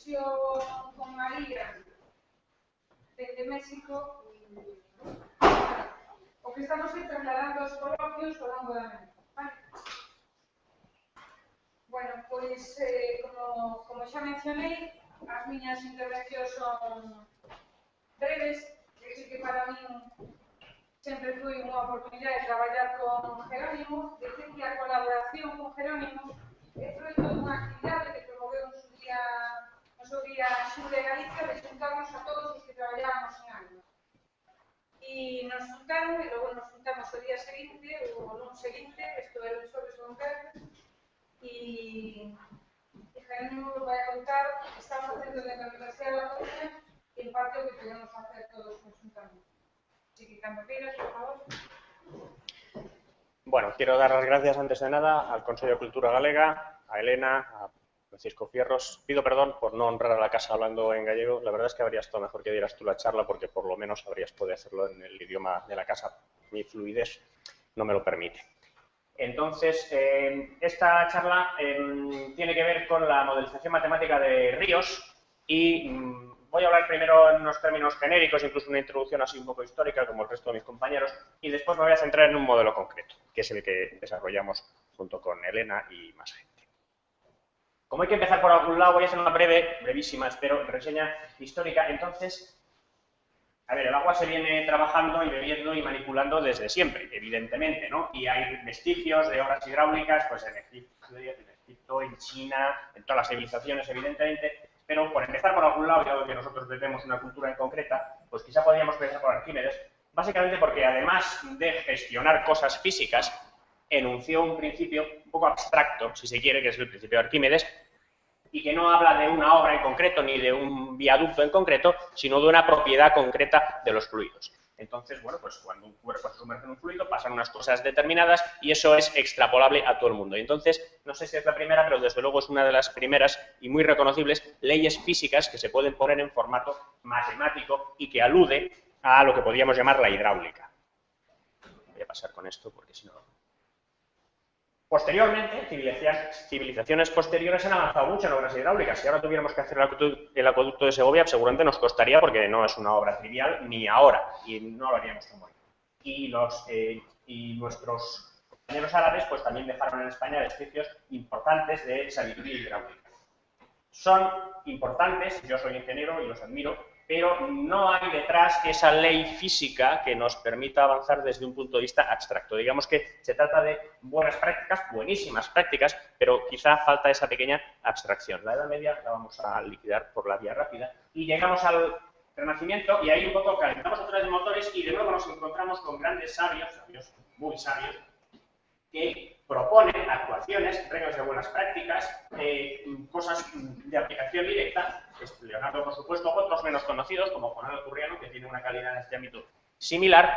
fusión con María de México y o que estamos trasladando os coloquios ao longo da mente. Vale? Bueno, pois, como xa mencionei, as miñas intervencións son breves, que para min sempre foi unha oportunidade de traballar con Jerónimo, decir que a colaboración con Jerónimo é fruto dunha actividade que promoveu no seu día Xur de Galicia de xuntarnos a todos os que traballábamos en algo. E nos xuntaron, e logo nos juntamos o día seguinte, o lunes seguinte, isto era o xoves ou un venres, e Jerónimo vai a contar que estamos facendo dentro da Universidade da Coruña e en parte o que podemos facer todos conjuntamente. Así que, cando queiras, por favor. Bueno, quiero dar las gracias antes de nada al Consejo de Cultura Galega, a Elena, a Francisco Fierros. Pido perdón por no honrar a la casa hablando en gallego. La verdad es que habría estado mejor que dieras tú la charla porque por lo menos habrías podido hacerlo en el idioma de la casa. Mi fluidez no me lo permite. Entonces, esta charla tiene que ver con la modelización matemática de ríos y voy a hablar primero en unos términos genéricos, incluso una introducción así un poco histórica, como el resto de mis compañeros, y después me voy a centrar en un modelo concreto, que es el que desarrollamos junto con Elena y más gente. Como hay que empezar por algún lado, voy a hacer una brevísima, espero, reseña histórica. Entonces, a ver, el agua se viene trabajando y bebiendo y manipulando desde siempre, evidentemente, ¿no? Y hay vestigios de obras hidráulicas, pues en Egipto, en China, en todas las civilizaciones, evidentemente. Pero por empezar por algún lado, dado que nosotros tenemos una cultura en concreta, pues quizá podríamos empezar por Arquímedes, básicamente porque además de gestionar cosas físicas, enunció un principio un poco abstracto, si se quiere, que es el principio de Arquímedes, y que no habla de una obra en concreto ni de un viaducto en concreto, sino de una propiedad concreta de los fluidos. Entonces, bueno, pues cuando un cuerpo se sumerge en un fluido pasan unas cosas determinadas y eso es extrapolable a todo el mundo. Y entonces, no sé si es la primera, pero desde luego es una de las primeras y muy reconocibles leyes físicas que se pueden poner en formato matemático y que alude a lo que podríamos llamar la hidráulica. Voy a pasar con esto porque si no... Posteriormente, civilizaciones posteriores han avanzado mucho en obras hidráulicas. Si ahora tuviéramos que hacer el acueducto de Segovia, seguramente nos costaría porque no es una obra trivial ni ahora y no lo haríamos como hoy. Y nuestros compañeros árabes pues también dejaron en España vestigios importantes de sabiduría hidráulica. Son importantes, yo soy ingeniero y los admiro, pero no hay detrás esa ley física que nos permita avanzar desde un punto de vista abstracto. Digamos que se trata de buenas prácticas, buenísimas prácticas, pero quizá falta esa pequeña abstracción. La Edad Media la vamos a liquidar por la vía rápida y llegamos al Renacimiento y ahí un poco calentamos otra vez de motores y de nuevo nos encontramos con grandes sabios muy sabios, que proponen actuaciones, reglas de buenas prácticas, cosas de aplicación directa. Leonardo, por supuesto, otros menos conocidos, como Juan Alcurriano, que tiene una calidad en este ámbito similar,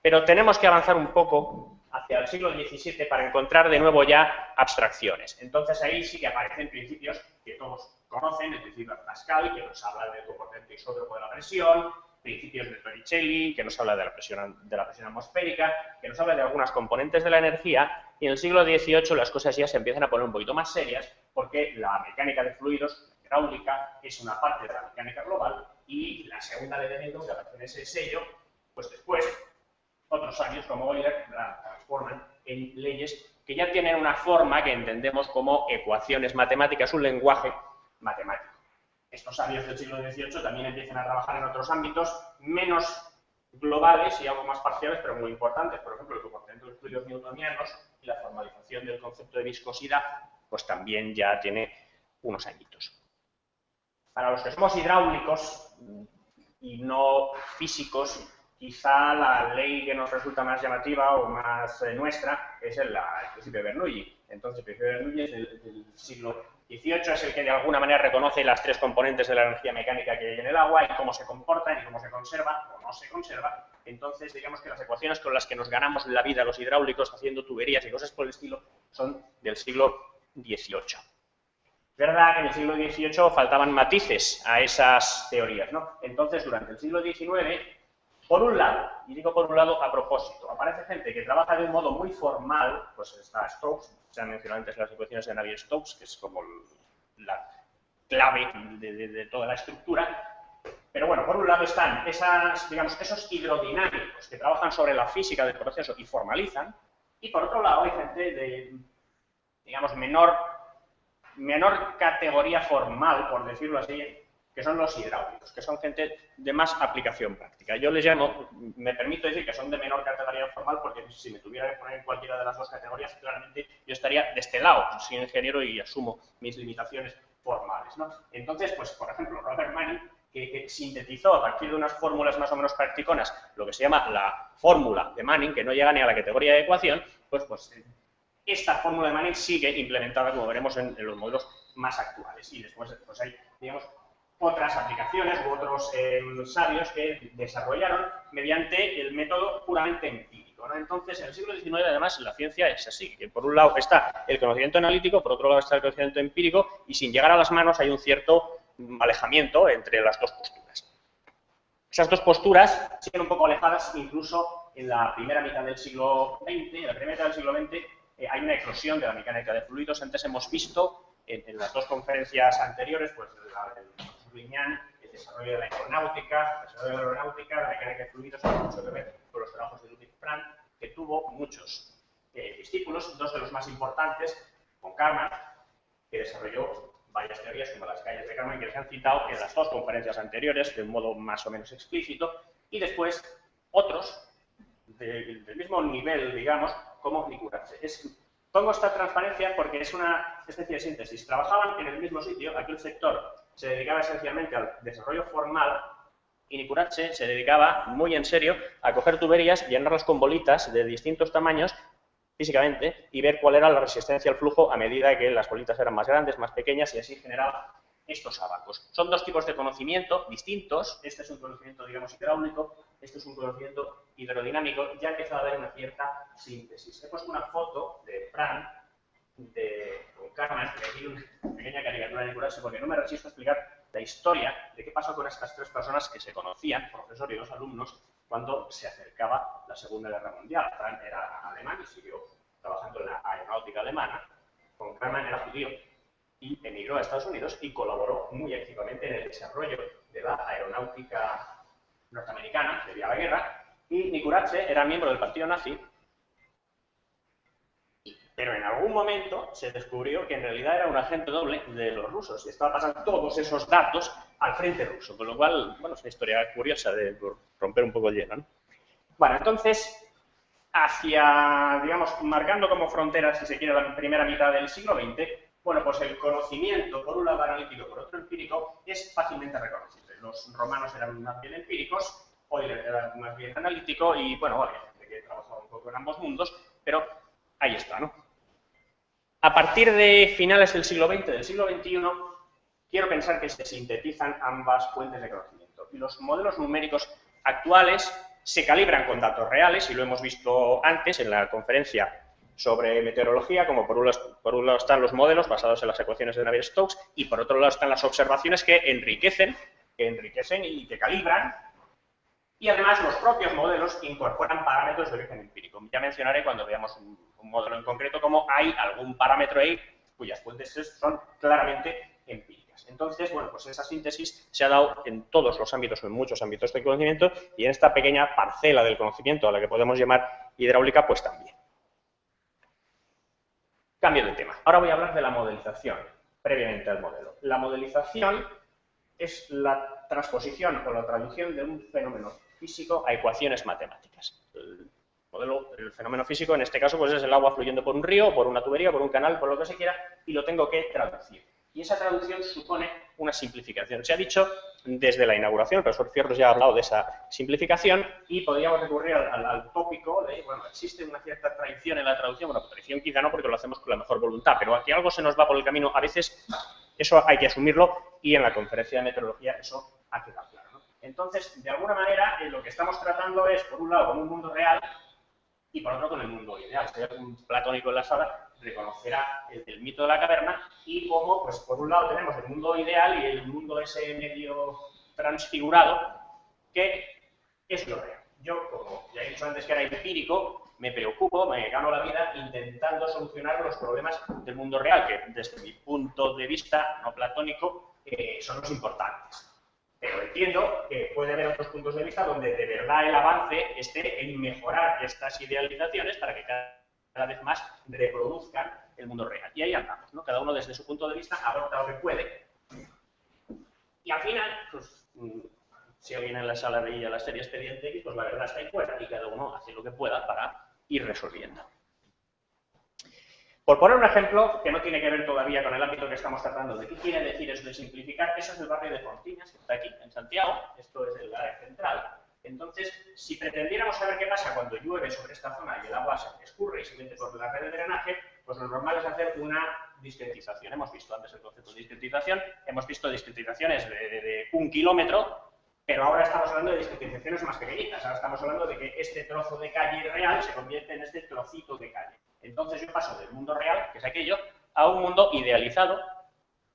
pero tenemos que avanzar un poco hacia el siglo XVII para encontrar de nuevo ya abstracciones. Entonces ahí sí que aparecen principios que todos conocen, el principio de Pascal, que nos habla del componente isótropo de la presión, principios de Torricelli, que nos habla de la presión atmosférica, que nos habla de algunas componentes de la energía, y en el siglo XVIII las cosas ya se empiezan a poner un poquito más serias, porque la mecánica de fluidos, la hidráulica, es una parte de la mecánica global, y la segunda ley de Newton, que aparece en ese sello, pues después, otros años como Euler, la transforman en leyes que ya tienen una forma que entendemos como ecuaciones matemáticas, un lenguaje matemático. Estos sabios del siglo XVIII también empiezan a trabajar en otros ámbitos menos globales y algo más parciales, pero muy importantes. Por ejemplo, el comportamiento de los fluidos newtonianos y la formalización del concepto de viscosidad, pues también ya tiene unos añitos. Para los que somos hidráulicos y no físicos, quizá la ley que nos resulta más llamativa o más nuestra es el principio de Bernoulli. Entonces, el principio de Bernoulli es del siglo XVIII, es el que de alguna manera reconoce las tres componentes de la energía mecánica que hay en el agua y cómo se comportan y cómo se conserva o no se conserva. Entonces, digamos que las ecuaciones con las que nos ganamos la vida los hidráulicos haciendo tuberías y cosas por el estilo son del siglo XVIII. Es verdad que en el siglo XVIII faltaban matices a esas teorías, ¿no? Entonces, durante el siglo XIX, por un lado, y digo por un lado a propósito, aparece gente que trabaja de un modo muy formal, pues está Stokes, se han mencionado antes las ecuaciones de Navier-Stokes, que es como clave de toda la estructura. Pero bueno, por un lado están esos hidrodinámicos que trabajan sobre la física del proceso y formalizan, y por otro lado hay gente de, digamos, menor categoría formal, por decirlo así, que son los hidráulicos, que son gente de más aplicación práctica. Yo les llamo, me permito decir que son de menor categoría formal, porque si me tuviera que poner en cualquiera de las dos categorías, claramente yo estaría de este lado, soy ingeniero y asumo mis limitaciones formales, ¿no? Entonces, pues, por ejemplo, Robert Manning, que sintetizó a partir de unas fórmulas más o menos practiconas lo que se llama la fórmula de Manning, que no llega ni a la categoría de ecuación, pues esta fórmula de Manning sigue implementada, como veremos, en los modelos más actuales. Y después pues hay, digamos, otras aplicaciones u otros sabios que desarrollaron mediante el método puramente empírico, ¿no? Entonces, en el siglo XIX, además, la ciencia es así, que por un lado está el conocimiento analítico, por otro lado está el conocimiento empírico, y sin llegar a las manos hay un cierto alejamiento entre las dos posturas. Esas dos posturas siguen un poco alejadas, incluso en la primera mitad del siglo XX. En la primera mitad del siglo XX hay una eclosión de la mecánica de fluidos. Antes hemos visto en las dos conferencias anteriores, pues la del profesor Liñán, el desarrollo de la aeronáutica, la mecánica de fluidos, tiene mucho que ver con los trabajos de Ludwig Frank, que tuvo muchos discípulos, dos de los más importantes, von Karman, que desarrolló varias teorías como las calles de Karman, que se han citado en las dos conferencias anteriores de un modo más o menos explícito, y después otros del mismo nivel, digamos, como Nikuradse. Pongo esta transparencia porque es una especie de síntesis. Trabajaban en el mismo sitio, aquel sector se dedicaba esencialmente al desarrollo formal y Nikuradse se dedicaba muy en serio a coger tuberías, llenarlas con bolitas de distintos tamaños físicamente y ver cuál era la resistencia al flujo a medida que las bolitas eran más grandes, más pequeñas, y así generaba estos abacos. Son dos tipos de conocimiento distintos. Este es un conocimiento, digamos, hidráulico, este es un conocimiento hidrodinámico. Ya empieza a haber una cierta síntesis. He puesto una foto de Frank, con Karman, y aquí una pequeña caricatura de Nikuradse, porque no me resisto a explicar la historia de qué pasó con estas tres personas que se conocían, profesor y dos alumnos, cuando se acercaba la Segunda Guerra Mundial. Frank era alemán y siguió trabajando en la aeronáutica alemana. Von Karman era judío y emigró a Estados Unidos y colaboró muy activamente en el desarrollo de la aeronáutica norteamericana debido a la guerra. Y Nikuradse era miembro del partido nazi, pero en algún momento se descubrió que en realidad era un agente doble de los rusos y estaba pasando todos esos datos al frente ruso, con lo cual, bueno, es una historia curiosa de romper un poco el hielo, ¿no? Bueno, entonces, digamos, marcando como frontera, si se quiere, la primera mitad del siglo XX, bueno, pues el conocimiento, por un lado analítico, por otro empírico, es fácilmente reconocible. Los romanos eran más bien empíricos, Euler era más bien analítico y, bueno, hay gente que trabajaba un poco en ambos mundos, pero ahí está, ¿no? A partir de finales del siglo XX, del siglo XXI, quiero pensar que se sintetizan ambas fuentes de conocimiento. Y los modelos numéricos actuales se calibran con datos reales, y lo hemos visto antes en la conferencia sobre meteorología, como por un lado están los modelos basados en las ecuaciones de Navier-Stokes, y por otro lado están las observaciones que enriquecen y que calibran. Y además los propios modelos incorporan parámetros de origen empírico. Ya mencionaré cuando veamos un modelo en concreto cómo hay algún parámetro ahí cuyas fuentes son claramente empíricas. Entonces, bueno, pues esa síntesis se ha dado en todos los ámbitos o en muchos ámbitos del conocimiento, y en esta pequeña parcela del conocimiento a la que podemos llamar hidráulica, pues también. Cambio de tema. Ahora voy a hablar de la modelización, previamente al modelo. La modelización es la transposición o la traducción de un fenómeno físico a ecuaciones matemáticas. El fenómeno físico, en este caso, pues es el agua fluyendo por un río, por una tubería, por un canal, por lo que se quiera, y lo tengo que traducir. Y esa traducción supone una simplificación. Se ha dicho desde la inauguración, el profesor Fierros ya ha hablado de esa simplificación, y podríamos recurrir al tópico de, bueno, existe una cierta traición en la traducción. Bueno, traición quizá no, porque lo hacemos con la mejor voluntad, pero aquí algo se nos va por el camino a veces. Eso hay que asumirlo, y en la conferencia de meteorología eso ha quedado claro, ¿no? Entonces, de alguna manera, lo que estamos tratando es, por un lado, con un mundo real y por otro, con el mundo ideal. Si hay algún platónico en la sala, reconocerá el mito de la caverna y cómo, pues, por un lado tenemos el mundo ideal y el mundo ese medio transfigurado, que es lo real. Yo, como ya he dicho antes que era empírico, me preocupo, me gano la vida intentando solucionar los problemas del mundo real, que desde mi punto de vista no platónico son los importantes. Pero entiendo que puede haber otros puntos de vista donde de verdad el avance esté en mejorar estas idealizaciones para que cada vez más reproduzcan el mundo real. Y ahí andamos, ¿no? Cada uno desde su punto de vista aporta lo que puede. Y al final, pues, si alguien en la sala veía la serie Expediente X, pues la verdad está ahí fuera y cada uno hace lo que pueda para ir resolviendo. Por poner un ejemplo que no tiene que ver todavía con el ámbito que estamos tratando de qué quiere decir eso de simplificar, eso es el barrio de Fontiñas, que está aquí, en Santiago, esto es el área central. Entonces, si pretendiéramos saber qué pasa cuando llueve sobre esta zona y el agua se escurre y se mete por la red de drenaje, pues lo normal es hacer una discretización. Hemos visto antes el concepto de discretización, hemos visto discretizaciones de 1 kilómetro, pero ahora estamos hablando de discretizaciones más pequeñitas. Ahora estamos hablando de que este trozo de calle real se convierte en este trocito de calle. Entonces yo paso del mundo real, que es aquello, a un mundo idealizado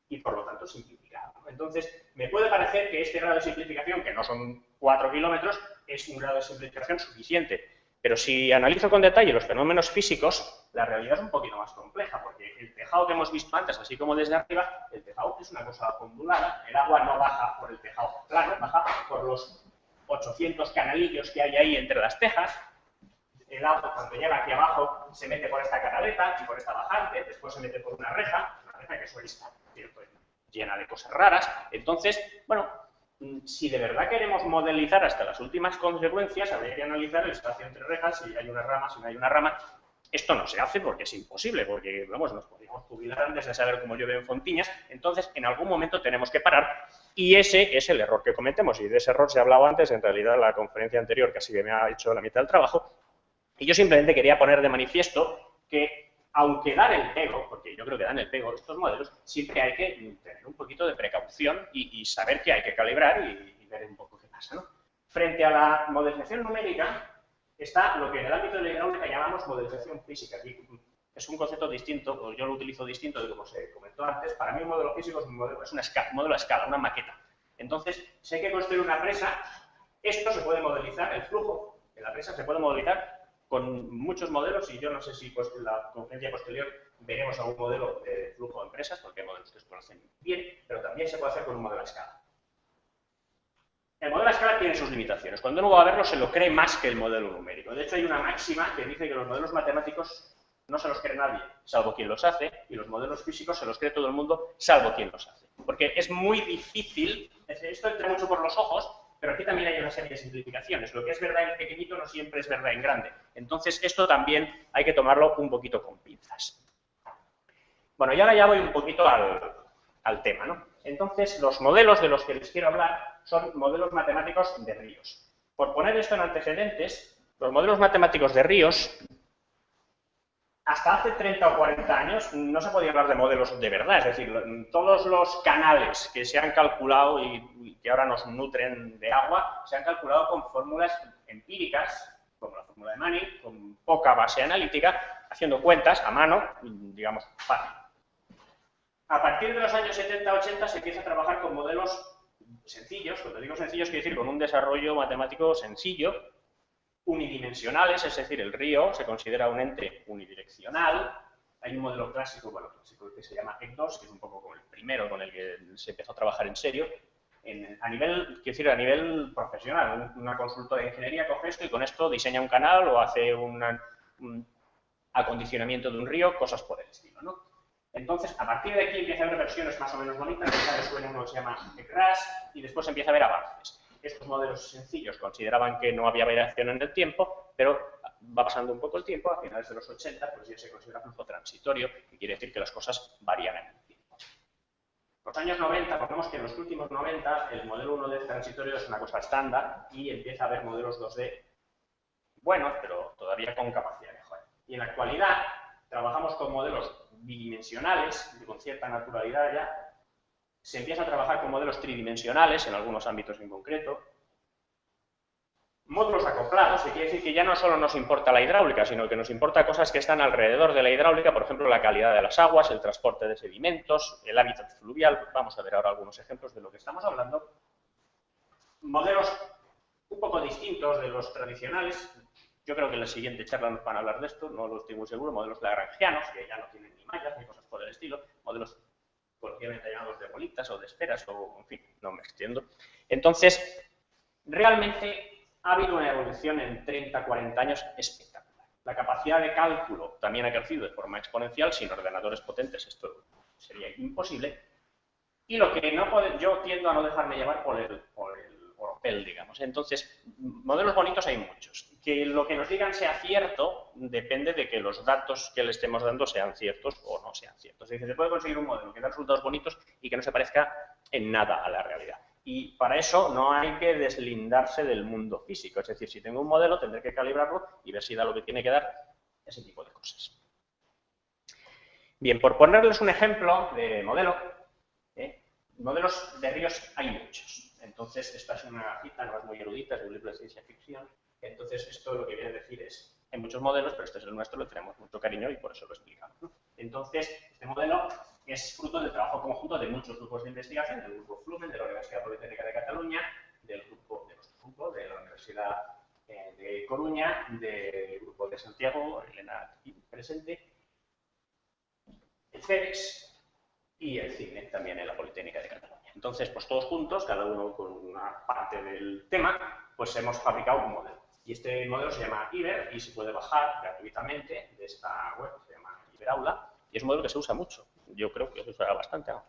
y por lo tanto simplificado. Entonces, me puede parecer que este grado de simplificación, que no son 4 kilómetros, es un grado de simplificación suficiente. Pero si analizo con detalle los fenómenos físicos, la realidad es un poquito más compleja, porque el tejado que hemos visto antes, así como desde arriba, el tejado es una cosa ondulada, el agua no baja por el tejado plano, baja por los 800 canalillos que hay ahí entre las tejas. El agua, cuando llega aquí abajo, se mete por esta canaleta y por esta bajante, después se mete por una reja que suele estar llena de cosas raras. Entonces, bueno, si de verdad queremos modelizar hasta las últimas consecuencias, habría que analizar el espacio entre rejas, si hay una rama, si no hay una rama. Esto no se hace porque es imposible, porque vamos, nos podríamos jubilar antes de saber cómo llueve en Fontiñas. Entonces, en algún momento tenemos que parar y ese es el error que cometemos. Y de ese error se ha hablado antes, en realidad, en la conferencia anterior, casi que me ha hecho la mitad del trabajo. Y yo simplemente quería poner de manifiesto que, aunque dan el pego, porque yo creo que dan el pego estos modelos, siempre hay que tener un poquito de precaución y saber que hay que calibrar y ver un poco qué pasa, ¿no? Frente a la modelización numérica está lo que en el ámbito de la hidráulica llamamos modelización física. Aquí es un concepto distinto, o yo lo utilizo distinto de como se comentó antes. Para mí un modelo físico es un modelo a escala, una maqueta. Entonces, si hay que construir una presa, esto se puede modelizar, el flujo de la presa se puede modelizar con muchos modelos, y yo no sé si pues, en la conferencia posterior veremos algún modelo de flujo de empresas, porque hay modelos que se conocen bien, pero también se puede hacer con un modelo a escala. El modelo a escala tiene sus limitaciones. Cuando uno va a verlo, se lo cree más que el modelo numérico. De hecho, hay una máxima que dice que los modelos matemáticos no se los cree nadie, salvo quien los hace, y los modelos físicos se los cree todo el mundo, salvo quien los hace. Porque es muy difícil, esto entra mucho por los ojos, pero aquí también hay una serie de simplificaciones. Lo que es verdad en pequeñito no siempre es verdad en grande. Entonces, esto también hay que tomarlo un poquito con pinzas. Bueno, y ahora ya voy un poquito al tema, ¿no? Entonces, los modelos de los que les quiero hablar son modelos matemáticos de ríos. Por poner esto en antecedentes, los modelos matemáticos de ríos, hasta hace 30 o 40 años no se podía hablar de modelos de verdad, es decir, todos los canales que se han calculado y que ahora nos nutren de agua, se han calculado con fórmulas empíricas, como la fórmula de Manning, con poca base analítica, haciendo cuentas a mano, digamos, fácil. A partir de los años 70-80 se empieza a trabajar con modelos sencillos, cuando digo sencillos quiero decir con un desarrollo matemático sencillo, unidimensionales, es decir, el río se considera un ente unidireccional. Hay un modelo clásico, bueno, clásico que se llama EC2, que es un poco como el primero con el que se empezó a trabajar en serio. A nivel profesional, una consultora de ingeniería coge esto y con esto diseña un canal o hace un acondicionamiento de un río, cosas por el estilo, ¿no? Entonces, a partir de aquí empieza a haber versiones más o menos bonitas, que suena uno que se llama ECRAS, y después empieza a haber avances. Estos modelos sencillos consideraban que no había variación en el tiempo, pero va pasando un poco el tiempo, a finales de los 80, pues ya se considera flujo transitorio, que quiere decir que las cosas varían en el tiempo. Los años 90, ponemos que en los últimos 90 el modelo 1D transitorio es una cosa estándar y empieza a haber modelos 2D buenos, pero todavía con capacidad de mejora. Y en la actualidad trabajamos con modelos bidimensionales, con cierta naturalidad ya. Se empieza a trabajar con modelos tridimensionales, en algunos ámbitos en concreto. Módulos acoplados, que quiere decir que ya no solo nos importa la hidráulica, sino que nos importa cosas que están alrededor de la hidráulica, por ejemplo, la calidad de las aguas, el transporte de sedimentos, el hábitat fluvial. Vamos a ver ahora algunos ejemplos de lo que estamos hablando. Modelos un poco distintos de los tradicionales. Yo creo que en la siguiente charla nos van a hablar de esto, no lo estoy muy seguro. Modelos lagrangianos, que ya no tienen ni mallas ni cosas por el estilo. Modelos coloquialmente llamados de bolitas, puntas o de esferas, o en fin, no me extiendo. Entonces, realmente ha habido una evolución en 30, 40 años espectacular. La capacidad de cálculo también ha crecido de forma exponencial, sin ordenadores potentes esto sería imposible, y lo que yo tiendo a no dejarme llevar por el oropel, digamos. Entonces, modelos bonitos hay muchos. Que lo que nos digan sea cierto depende de que los datos que le estemos dando sean ciertos o no sean ciertos. Es decir, se puede conseguir un modelo que da resultados bonitos y que no se parezca en nada a la realidad. Y para eso no hay que deslindarse del mundo físico. Es decir, si tengo un modelo, tendré que calibrarlo y ver si da lo que tiene que dar, ese tipo de cosas. Bien, por ponerles un ejemplo de modelo, modelos de ríos hay muchos. Entonces, esta es una cita, no es muy erudita, es un libro de ciencia ficción. Entonces, esto lo que viene a decir es, hay muchos modelos, pero este es el nuestro, le tenemos mucho cariño y por eso lo explicamos, ¿no? Entonces, este modelo es fruto del trabajo conjunto de muchos grupos de investigación, del grupo Flumen, de la Universidad Politécnica de Cataluña, del grupo de nuestro grupo, de la Universidad de Coruña, del grupo de Santiago, Elena aquí presente, el CEDEX y el CINE, también en la Politécnica de Cataluña. Entonces, pues todos juntos, cada uno con una parte del tema, pues hemos fabricado un modelo. Y este modelo se llama Iber y se puede bajar gratuitamente de esta web, se llama Iberaula, y es un modelo que se usa mucho. Yo creo que se usa bastante, ¿no?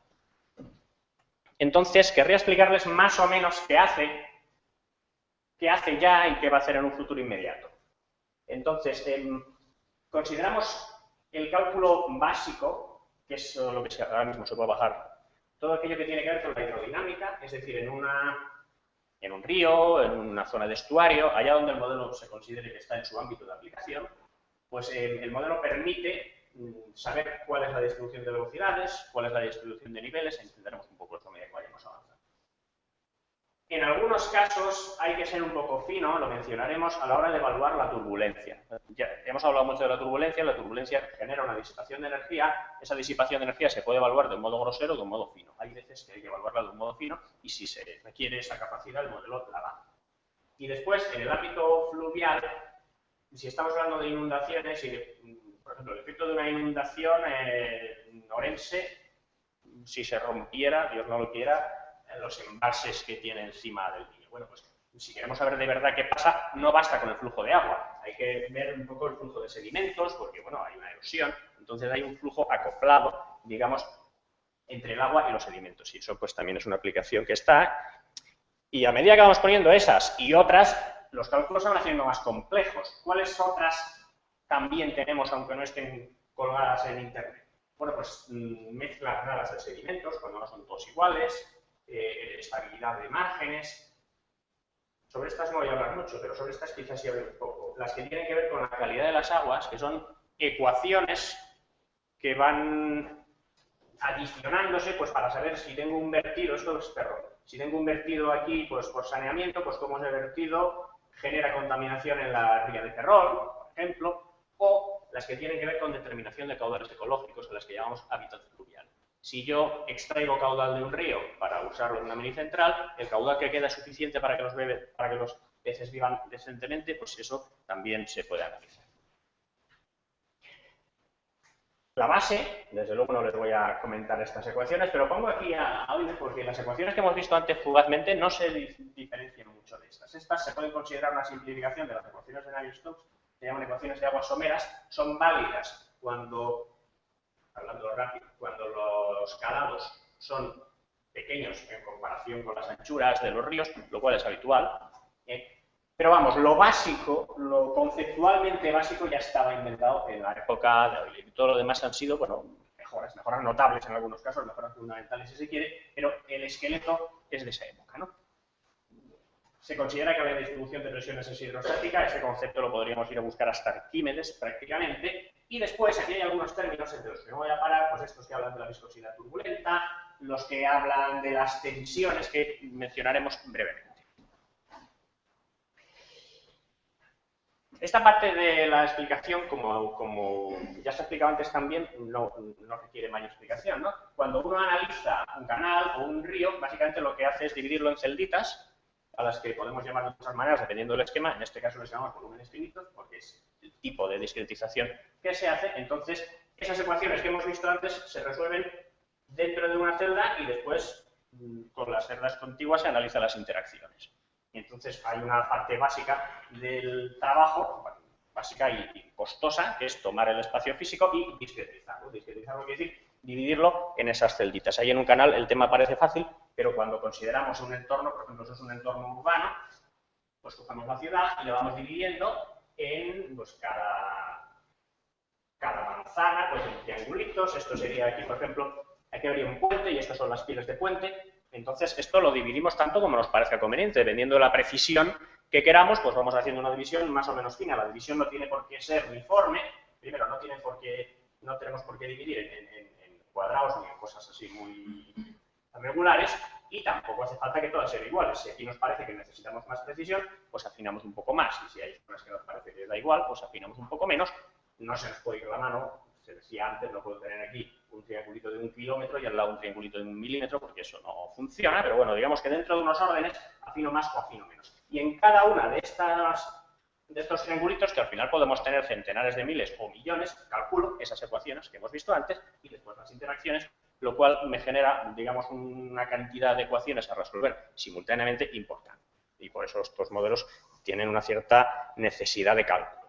Entonces, querría explicarles más o menos qué hace ya y qué va a hacer en un futuro inmediato. Entonces, consideramos el cálculo básico, que es lo que ahora mismo se puede bajar, todo aquello que tiene que ver con la hidrodinámica, es decir, en un río, en una zona de estuario, allá donde el modelo se considere que está en su ámbito de aplicación, pues el modelo permite saber cuál es la distribución de velocidades, cuál es la distribución de niveles, e entenderemos un poco eso a medida que vayamos avanzando. En algunos casos hay que ser un poco fino, lo mencionaremos, a la hora de evaluar la turbulencia. Ya hemos hablado mucho de la turbulencia genera una disipación de energía, esa disipación de energía se puede evaluar de un modo grosero o de un modo fino. Hay veces que hay que evaluarla de un modo fino y si se requiere esa capacidad, el modelo la da. Y después, en el ámbito fluvial, si estamos hablando de inundaciones, por ejemplo, el efecto de una inundación en Orense, si se rompiera, Dios no lo quiera, los embalses que tiene encima del río. Bueno, pues si queremos saber de verdad qué pasa, no basta con el flujo de agua, hay que ver un poco el flujo de sedimentos, porque bueno, hay una erosión, entonces hay un flujo acoplado, digamos, entre el agua y los sedimentos, y eso pues también es una aplicación que está, y a medida que vamos poniendo esas y otras, los cálculos se van haciendo más complejos. ¿Cuáles otras también tenemos, aunque no estén colgadas en internet? Bueno, pues mezclas raras de sedimentos, cuando no son todos iguales, estabilidad de márgenes. Sobre estas no voy a hablar mucho, pero sobre estas quizás sí hablo un poco. Las que tienen que ver con la calidad de las aguas, que son ecuaciones que van adicionándose pues para saber si tengo un vertido, esto es Ferrol, si tengo un vertido aquí pues por saneamiento, pues cómo ese vertido genera contaminación en la ría de Ferrol, por ejemplo, o las que tienen que ver con determinación de caudales ecológicos, a las que llamamos hábitat fluvial. Si yo extraigo caudal de un río para usarlo en una mini central, el caudal que queda es suficiente para que los peces vivan decentemente, pues eso también se puede analizar. La base, desde luego no les voy a comentar estas ecuaciones, pero pongo aquí a Oliver porque las ecuaciones que hemos visto antes fugazmente no se diferencian mucho de estas. Estas se pueden considerar una simplificación de las ecuaciones de Navier-Stokes, se llaman ecuaciones de aguas someras, son válidas cuando, hablando rápido, cuando los calados son pequeños en comparación con las anchuras de los ríos, lo cual es habitual. Pero vamos, lo básico, lo conceptualmente básico ya estaba inventado en la época de Euler. Y todo lo demás han sido, bueno, mejoras notables en algunos casos, mejoras fundamentales si se quiere, pero el esqueleto es de esa época, ¿no? Se considera que la distribución de presiones es hidrostática, ese concepto lo podríamos ir a buscar hasta Arquímedes prácticamente, y después aquí hay algunos términos entre los que no voy a parar, pues estos que hablan de la viscosidad turbulenta, los que hablan de las tensiones que mencionaremos brevemente. Esta parte de la explicación, como ya se ha explicado antes también, no requiere mayor explicación, ¿no? Cuando uno analiza un canal o un río, básicamente lo que hace es dividirlo en celditas, a las que podemos llamar de muchas maneras, dependiendo del esquema. En este caso les llamamos volúmenes finitos, porque es el tipo de discretización que se hace. Entonces, esas ecuaciones que hemos visto antes se resuelven dentro de una celda y después con las celdas contiguas se analizan las interacciones. Y entonces hay una parte básica del trabajo, bueno, básica y costosa, que es tomar el espacio físico y discretizarlo. Discretizarlo quiere decir dividirlo en esas celditas. Ahí en un canal el tema parece fácil, pero cuando consideramos un entorno, por ejemplo, eso es un entorno urbano, pues cogemos la ciudad y lo vamos dividiendo en pues, cada manzana, pues en triangulitos. Esto sería aquí, por ejemplo, aquí habría un puente y estas son las pieles de puente. Entonces, esto lo dividimos tanto como nos parezca conveniente, dependiendo de la precisión que queramos, pues vamos haciendo una división más o menos fina. La división no tiene por qué ser uniforme. Primero, no tenemos por qué dividir en cuadrados ni en cosas así muy regulares, y tampoco hace falta que todas sean iguales. Si aquí nos parece que necesitamos más precisión, pues afinamos un poco más, y si hay zonas que nos parece que da igual, pues afinamos un poco menos. No se nos puede ir la mano, se decía antes, no puedo tener aquí un triangulito de 1 kilómetro y al lado un triangulito de 1 milímetro, porque eso no funciona, pero bueno, digamos que dentro de unos órdenes afino más o afino menos. Y en cada una de estos triangulitos, que al final podemos tener centenares de miles o millones, calculo esas ecuaciones que hemos visto antes y después las interacciones, lo cual me genera, digamos, una cantidad de ecuaciones a resolver simultáneamente importante. Y por eso estos modelos tienen una cierta necesidad de cálculo.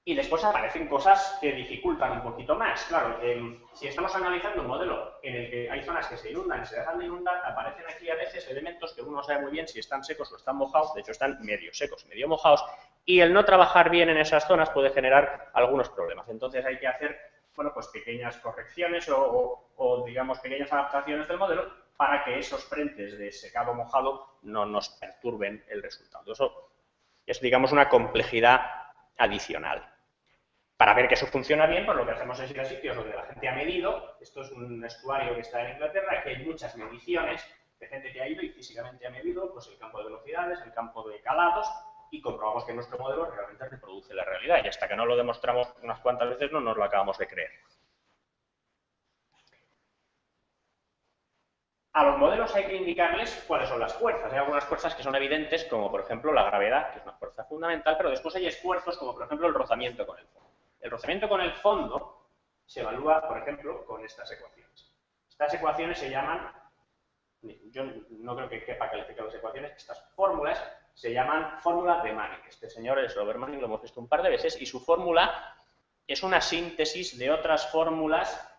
Y después aparecen cosas que dificultan un poquito más. Claro, si estamos analizando un modelo en el que hay zonas que se inundan y se dejan de inundar, aparecen aquí a veces elementos que uno no sabe muy bien si están secos o están mojados. De hecho, están medio secos, medio mojados. Y el no trabajar bien en esas zonas puede generar algunos problemas. Entonces hay que hacer, bueno, pues pequeñas correcciones o digamos, pequeñas adaptaciones del modelo para que esos frentes de secado mojado no nos perturben el resultado. Eso es, digamos, una complejidad adicional. Para ver que eso funciona bien, pues lo que hacemos es ir a sitios donde la gente ha medido. Esto es un estuario que está en Inglaterra, que hay muchas mediciones de gente que ha ido y físicamente ha medido pues, el campo de velocidades, el campo de calados, y comprobamos que nuestro modelo realmente reproduce la realidad. Y hasta que no lo demostramos unas cuantas veces no nos lo acabamos de creer. A los modelos hay que indicarles cuáles son las fuerzas. Hay algunas fuerzas que son evidentes, como por ejemplo la gravedad, que es una fuerza fundamental, pero después hay esfuerzos como por ejemplo el rozamiento con el fondo. El rozamiento con el fondo se evalúa, por ejemplo, con estas ecuaciones. Estas ecuaciones se llaman, yo no creo que quepa calificar las ecuaciones, estas fórmulas se llaman fórmula de Manning. Este señor es Robert Manning, lo hemos visto un par de veces, y su fórmula es una síntesis de otras fórmulas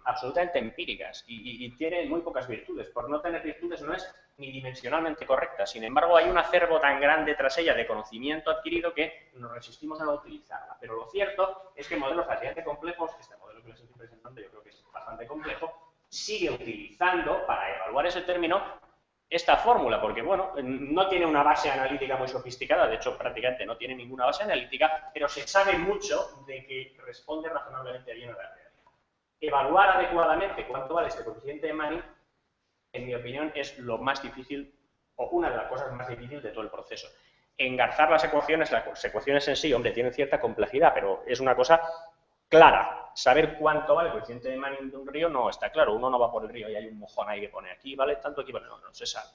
absolutamente empíricas y tiene muy pocas virtudes. Por no tener virtudes no es ni dimensionalmente correcta. Sin embargo, hay un acervo tan grande tras ella de conocimiento adquirido que nos resistimos a no utilizarla. Pero lo cierto es que modelos relativamente complejos, este modelo que les estoy presentando yo creo que es bastante complejo, sigue utilizando para evaluar ese término esta fórmula, porque bueno, no tiene una base analítica muy sofisticada, de hecho prácticamente no tiene ninguna base analítica, pero se sabe mucho de que responde razonablemente bien a la realidad. Evaluar adecuadamente cuánto vale este coeficiente de Manning, en mi opinión, es lo más difícil, o una de las cosas más difíciles de todo el proceso. Engarzar las ecuaciones en sí, hombre, tienen cierta complejidad, pero es una cosa clara. Saber cuánto vale el coeficiente de Manning de un río no está claro. Uno no va por el río y hay un mojón ahí que pone aquí vale tanto, aquí vale, no se sabe.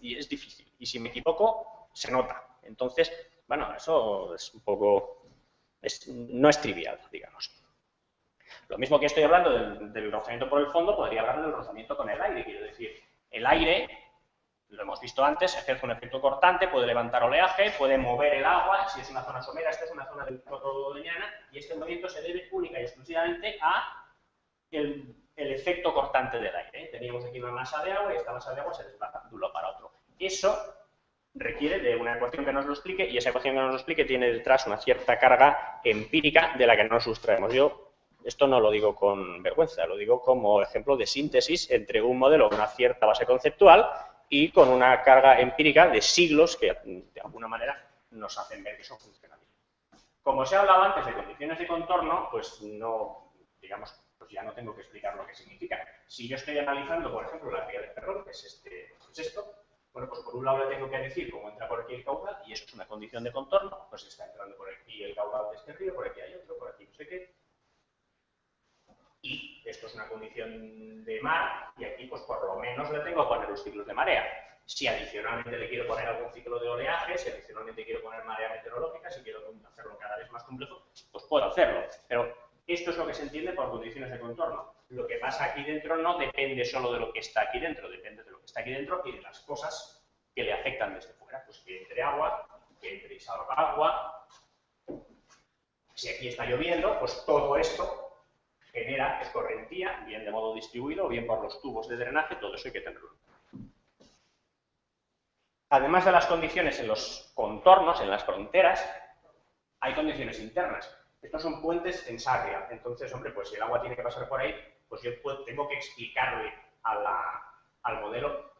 Y es difícil. Y si me equivoco, se nota. Entonces, bueno, eso es un poco, no es trivial, digamos. Lo mismo que estoy hablando del rozamiento por el fondo, podría hablar del rozamiento con el aire. Quiero decir, el aire, lo hemos visto antes, ejerce un efecto cortante, puede levantar oleaje, puede mover el agua. Si es una zona somera, esta es una zona del coto de Llana, y este movimiento se debe única y exclusivamente a el efecto cortante del aire. Teníamos aquí una masa de agua y esta masa de agua se desplaza de un lado para otro. Eso requiere de una ecuación que nos lo explique, y esa ecuación que nos lo explique tiene detrás una cierta carga empírica de la que no nos sustraemos. Yo esto no lo digo con vergüenza, lo digo como ejemplo de síntesis entre un modelo con una cierta base conceptual y con una carga empírica de siglos que de alguna manera nos hacen ver que eso funciona bien. Como se ha hablado antes de condiciones de contorno, pues no, digamos, pues ya no tengo que explicar lo que significa. Si yo estoy analizando, por ejemplo, la vía de Ferrol, que es esto, bueno, pues por un lado le tengo que decir cómo entra por aquí el caudal, y eso es una condición de contorno, pues está entrando por aquí el caudal de este río, por aquí hay otro, por aquí no sé qué. Y esto es una condición de mar, y aquí pues por lo menos le tengo que poner los ciclos de marea. Si adicionalmente le quiero poner algún ciclo de oleaje, si adicionalmente quiero poner marea meteorológica, si quiero hacerlo cada vez más complejo, pues puedo hacerlo. Pero Esto es lo que se entiende por condiciones de contorno. Lo que pasa aquí dentro no depende solo de lo que está aquí dentro, depende de lo que está aquí dentro y de las cosas que le afectan desde fuera. Pues que entre agua, que entre y salga agua. Si aquí está lloviendo, pues todo esto genera escorrentía, bien de modo distribuido o bien por los tubos de drenaje, todo eso hay que tenerlo. Además de las condiciones en los contornos, en las fronteras, hay condiciones internas. Estos son puentes en Sarria. Entonces, hombre, pues si el agua tiene que pasar por ahí, pues yo tengo que explicarle al modelo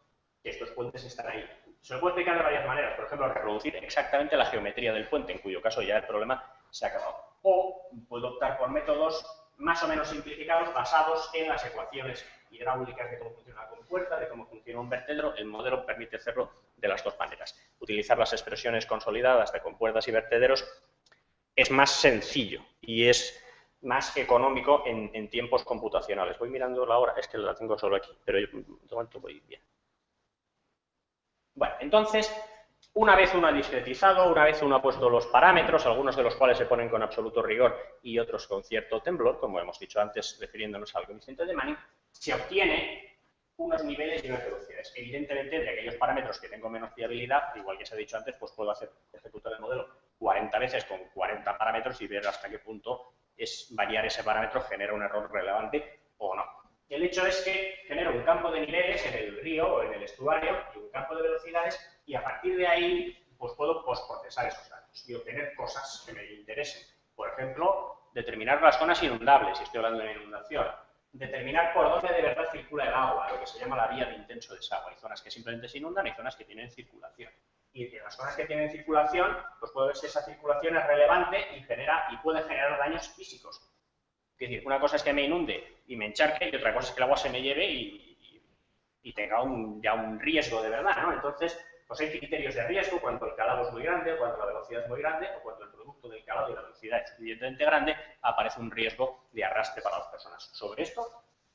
que estos puentes están ahí. Se lo puedo explicar de varias maneras. Por ejemplo, reproducir exactamente la geometría del puente, en cuyo caso ya el problema se ha acabado. O puedo optar por métodos más o menos simplificados basados en las ecuaciones hidráulicas de cómo funciona la compuerta, de cómo funciona un vertedero. El modelo permite hacerlo de las dos maneras. Utilizar las expresiones consolidadas de compuertas y vertederos es más sencillo y es más económico en tiempos computacionales. Voy mirando la hora, es que la tengo solo aquí, pero yo de momento voy bien. Bueno, entonces, una vez uno ha discretizado, una vez uno ha puesto los parámetros, algunos de los cuales se ponen con absoluto rigor y otros con cierto temblor, como hemos dicho antes, refiriéndonos al coeficiente de Manning, se obtiene unos niveles y unas velocidades. Evidentemente, de aquellos parámetros que tengo menos fiabilidad, igual que se ha dicho antes, pues puedo ejecutar el modelo 40 veces con 40 parámetros y ver hasta qué punto variar ese parámetro genera un error relevante o no. El hecho es que genero un campo de niveles en el río o en el estuario y un campo de velocidades y a partir de ahí pues puedo postprocesar esos datos y obtener cosas que me interesen. Por ejemplo, determinar las zonas inundables, si estoy hablando de inundación. Determinar por dónde de verdad circula el agua, lo que se llama la vía de intenso desagüe. Hay zonas que simplemente se inundan y zonas que tienen circulación. Y en las zonas que tienen circulación, pues puedo ver si esa circulación es relevante y puede generar daños físicos. Es decir, una cosa es que me inunde y me encharque y otra cosa es que el agua se me lleve y tenga ya un riesgo de verdad, ¿no? Entonces, pues hay criterios de riesgo cuando el calado es muy grande, cuando la velocidad es muy grande o cuando el producto del calado y la velocidad es suficientemente grande, aparece un riesgo de arrastre para las personas. Sobre esto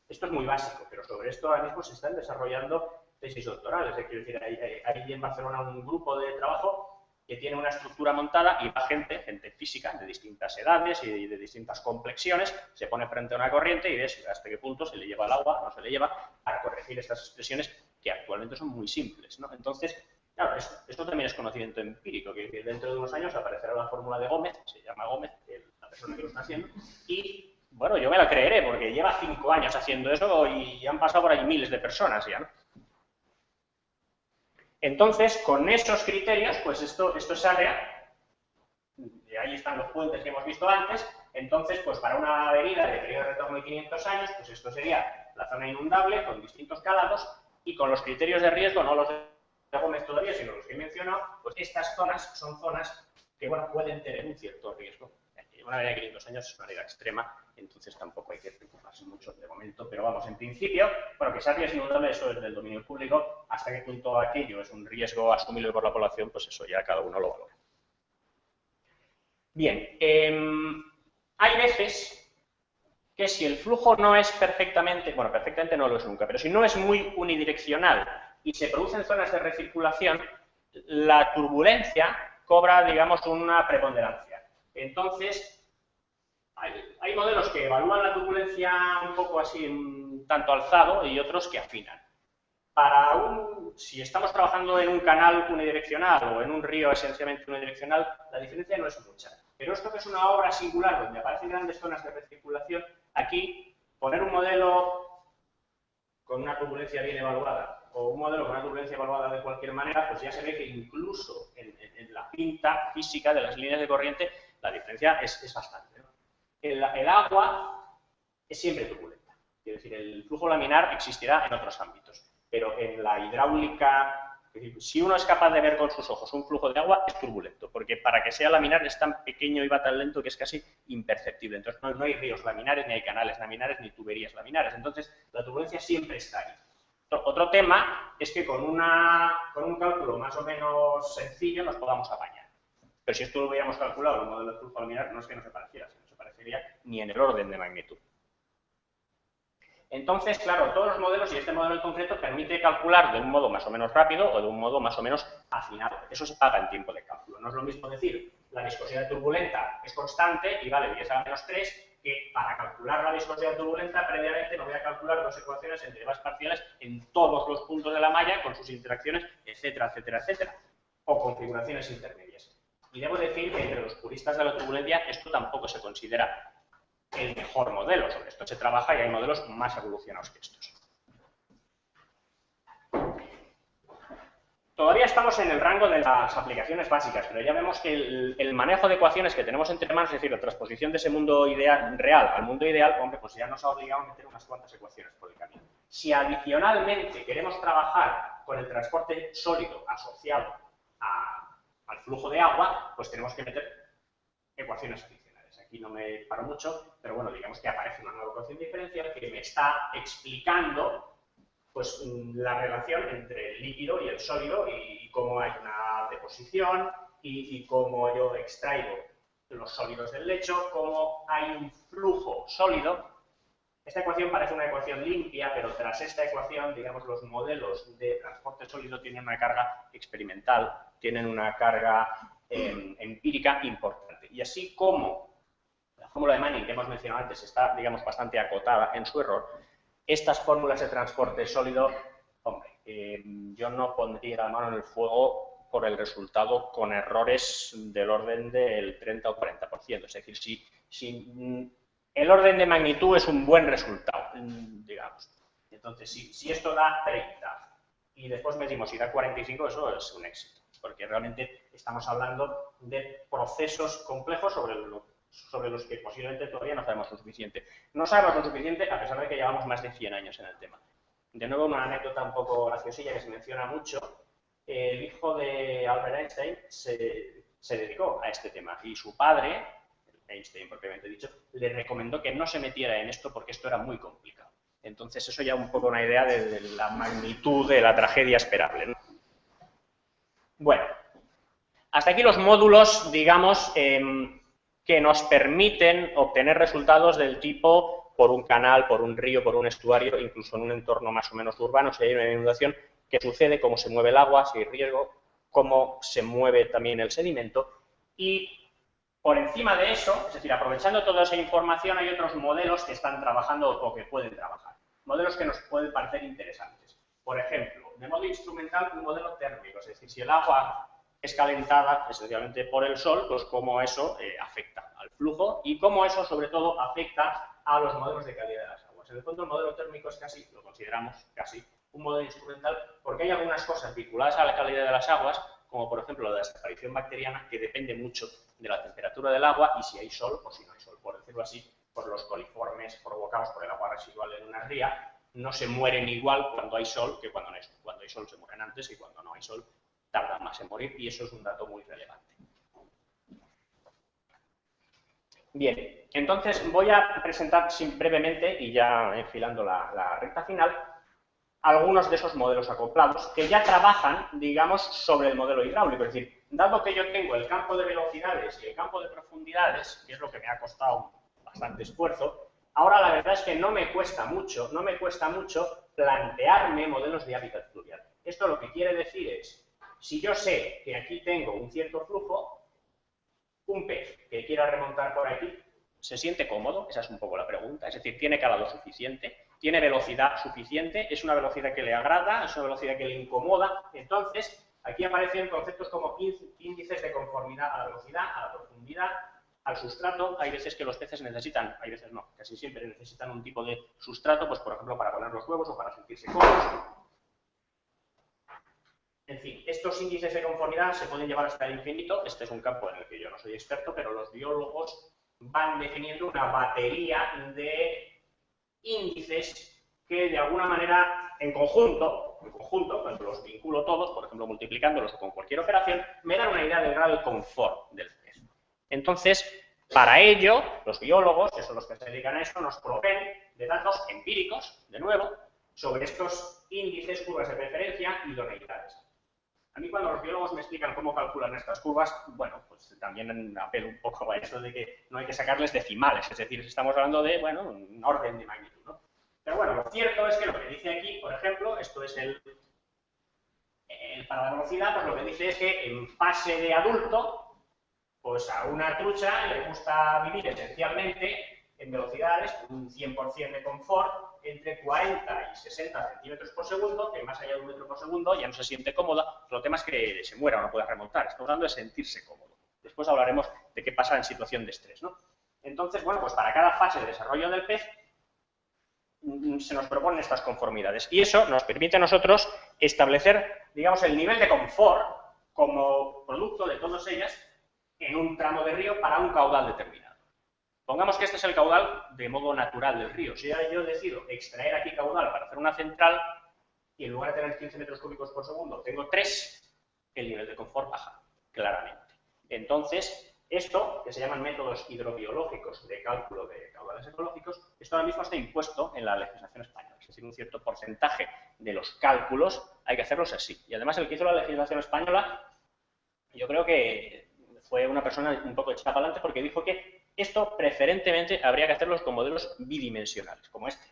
es muy básico, pero sobre esto ahora mismo se están desarrollando tesis doctorales. Quiero decir, hay en Barcelona un grupo de trabajo que tiene una estructura montada y va gente física de distintas edades y de distintas complexiones, se pone frente a una corriente y ves hasta qué punto se le lleva el agua, no se le lleva, para corregir estas expresiones que actualmente son muy simples, ¿no? Entonces, claro, esto también es conocimiento empírico, que dentro de unos años aparecerá la fórmula de Gómez, se llama Gómez, la persona que lo está haciendo, y bueno, yo me la creeré porque lleva 5 años haciendo eso y han pasado por ahí miles de personas ya, ¿no? Entonces, con esos criterios, pues esto es área, y ahí están los puentes que hemos visto antes, entonces, pues para una avenida de periodo de retorno de 500 años, pues esto sería la zona inundable con distintos calados y con los criterios de riesgo, no los de Gómez todavía, sino los que he mencionado, pues estas zonas son zonas que, bueno, pueden tener un cierto riesgo. Una avenida de 500 años es una área extrema, entonces tampoco hay que preocuparse mucho de momento, pero vamos, en principio, bueno, que esa área es inundable, eso es del dominio público, hasta qué punto aquello es un riesgo asumible por la población, pues eso ya cada uno lo valora. Bien, hay veces que si el flujo no es perfectamente, bueno, perfectamente no lo es nunca, pero si no es muy unidireccional y se producen zonas de recirculación, la turbulencia cobra, digamos, una preponderancia. Entonces, hay modelos que evalúan la turbulencia un poco así, un tanto alzado, y otros que afinan. Si estamos trabajando en un canal unidireccional o en un río esencialmente unidireccional, la diferencia no es mucha. Pero esto que es una obra singular donde aparecen grandes zonas de recirculación, aquí poner un modelo con una turbulencia bien evaluada o un modelo con una turbulencia evaluada de cualquier manera, pues ya se ve que incluso en la pinta física de las líneas de corriente la diferencia es bastante, ¿no? El agua es siempre turbulenta, es decir, el flujo laminar existirá en otros ámbitos, pero en la hidráulica, es decir, si uno es capaz de ver con sus ojos un flujo de agua, es turbulento, porque para que sea laminar es tan pequeño y va tan lento que es casi imperceptible. Entonces no hay ríos laminares, ni hay canales laminares, ni tuberías laminares. Entonces la turbulencia siempre está ahí. Otro tema es que con un cálculo más o menos sencillo nos podamos apañar. Pero si esto lo hubiéramos calculado en un modelo de flujo laminar, no es que no se pareciera, sino que no se parecería ni en el orden de magnitud. Entonces, claro, todos los modelos, y este modelo en concreto, permite calcular de un modo más o menos rápido o de un modo más o menos afinado. Eso se paga en tiempo de cálculo. No es lo mismo decir, la viscosidad turbulenta es constante y vale 10 a la menos 3, que para calcular la viscosidad turbulenta, previamente me voy a calcular dos ecuaciones en derivas parciales en todos los puntos de la malla con sus interacciones, etcétera, etcétera, etcétera, o configuraciones intermedias. Y debo decir que entre los puristas de la turbulencia esto tampoco se considera el mejor modelo. Sobre esto se trabaja y hay modelos más evolucionados que estos. Todavía estamos en el rango de las aplicaciones básicas, pero ya vemos que el manejo de ecuaciones que tenemos entre manos, es decir, la transposición de ese mundo ideal, real al mundo ideal, hombre, pues ya nos ha obligado a meter unas cuantas ecuaciones por el camino. Si adicionalmente queremos trabajar con el transporte sólido asociado al flujo de agua, pues tenemos que meter ecuaciones adicionales. Aquí no me paro mucho, pero bueno, digamos que aparece una nueva ecuación diferencial que me está explicando pues la relación entre el líquido y el sólido y cómo hay una deposición y cómo yo extraigo los sólidos del lecho, cómo hay un flujo sólido. Esta ecuación parece una ecuación limpia, pero tras esta ecuación, digamos, los modelos de transporte sólido tienen una carga experimental, tienen una carga empírica importante. Y así como la fórmula de Manning que hemos mencionado antes está, digamos, bastante acotada en su error, estas fórmulas de transporte sólido, hombre, yo no pondría la mano en el fuego por el resultado con errores del orden del 30 o 40%. Es decir, si el orden de magnitud es un buen resultado, digamos. Entonces, si esto da 30 y después medimos si da 45, eso es un éxito, porque realmente estamos hablando de procesos complejos sobre los que posiblemente todavía no sabemos lo suficiente. No sabemos lo suficiente a pesar de que llevamos más de 100 años en el tema. De nuevo, una anécdota un poco graciosilla que se menciona mucho. El hijo de Albert Einstein se dedicó a este tema y su padre, Einstein propiamente dicho, le recomendó que no se metiera en esto porque esto era muy complicado. Entonces eso ya un poco una idea de la magnitud de la tragedia esperable, ¿no? Bueno, hasta aquí los módulos, digamos, que nos permiten obtener resultados del tipo por un canal, por un río, por un estuario, incluso en un entorno más o menos urbano, si hay una inundación, qué sucede, cómo se mueve el agua, si hay riesgo, cómo se mueve también el sedimento. Y por encima de eso, es decir, aprovechando toda esa información, hay otros modelos que están trabajando o que pueden trabajar. Modelos que nos pueden parecer interesantes. Por ejemplo, de modo instrumental, un modelo térmico, es decir, si el agua es calentada esencialmente por el sol, pues cómo eso afecta al flujo y cómo eso, sobre todo, afecta a los modelos de calidad de las aguas. En el fondo, el modelo térmico es casi, lo consideramos casi, un modelo instrumental porque hay algunas cosas vinculadas a la calidad de las aguas, como por ejemplo la desaparición bacteriana, que depende mucho de la temperatura del agua y si hay sol o si no hay sol. Por decirlo así, por los coliformes provocados por el agua residual en una ría, no se mueren igual cuando hay sol que cuando no hay sol. Cuando hay sol se mueren antes y cuando no hay sol tardan más en morir, y eso es un dato muy relevante. Bien, entonces voy a presentar brevemente, y ya enfilando la recta final, algunos de esos modelos acoplados que ya trabajan, digamos, sobre el modelo hidráulico. Es decir, dado que yo tengo el campo de velocidades y el campo de profundidades, que es lo que me ha costado bastante esfuerzo, ahora la verdad es que no me cuesta mucho plantearme modelos de hábitat fluvial. Esto lo que quiere decir es, si yo sé que aquí tengo un cierto flujo, un pez que quiera remontar por aquí, ¿se siente cómodo? Esa es un poco la pregunta. Es decir, ¿tiene calado suficiente? ¿Tiene velocidad suficiente? ¿Es una velocidad que le agrada? ¿Es una velocidad que le incomoda? Entonces, aquí aparecen conceptos como índices de conformidad a la velocidad, a la profundidad, al sustrato. Hay veces que los peces necesitan, hay veces no, casi siempre necesitan un tipo de sustrato, pues por ejemplo para poner los huevos o para sentirse cómodos. En fin, estos índices de conformidad se pueden llevar hasta el infinito. Este es un campo en el que yo no soy experto, pero los biólogos van definiendo una batería de índices que de alguna manera, en conjunto, cuando los vinculo todos, por ejemplo multiplicándolos con cualquier operación, me dan una idea del grado de confort del pez. Entonces, para ello, los biólogos, que son los que se dedican a esto, nos proveen de datos empíricos, de nuevo, sobre estos índices, curvas de preferencia y idoneidades. A mí cuando los biólogos me explican cómo calculan estas curvas, bueno, pues también apelo un poco a eso de que no hay que sacarles decimales, es decir, estamos hablando de, bueno, un orden de magnitud, ¿no? Pero bueno, lo cierto es que lo que dice aquí, por ejemplo, esto es para la velocidad, pues lo que dice es que en fase de adulto, pues a una trucha le gusta vivir esencialmente en velocidades, un 100% de confort, entre 40 y 60 centímetros por segundo, que más allá de 1 metro por segundo ya no se siente cómoda, pero el tema es que se muera o no pueda remontar. Estamos hablando de sentirse cómodo. Después hablaremos de qué pasa en situación de estrés, ¿no? Entonces, bueno, pues para cada fase de desarrollo del pez se nos proponen estas conformidades. Y eso nos permite a nosotros establecer, digamos, el nivel de confort como producto de todas ellas en un tramo de río para un caudal determinado. Pongamos que este es el caudal de modo natural del río. Si yo decido extraer aquí caudal para hacer una central y en lugar de tener 15 metros cúbicos por segundo tengo 3, el nivel de confort baja, claramente. Entonces, esto, que se llaman métodos hidrobiológicos de cálculo de caudales ecológicos, esto ahora mismo está impuesto en la legislación española. Es decir, un cierto porcentaje de los cálculos hay que hacerlos así. Y además el que hizo la legislación española, yo creo que fue una persona un poco echada para adelante porque dijo que esto preferentemente habría que hacerlos con modelos bidimensionales, como este.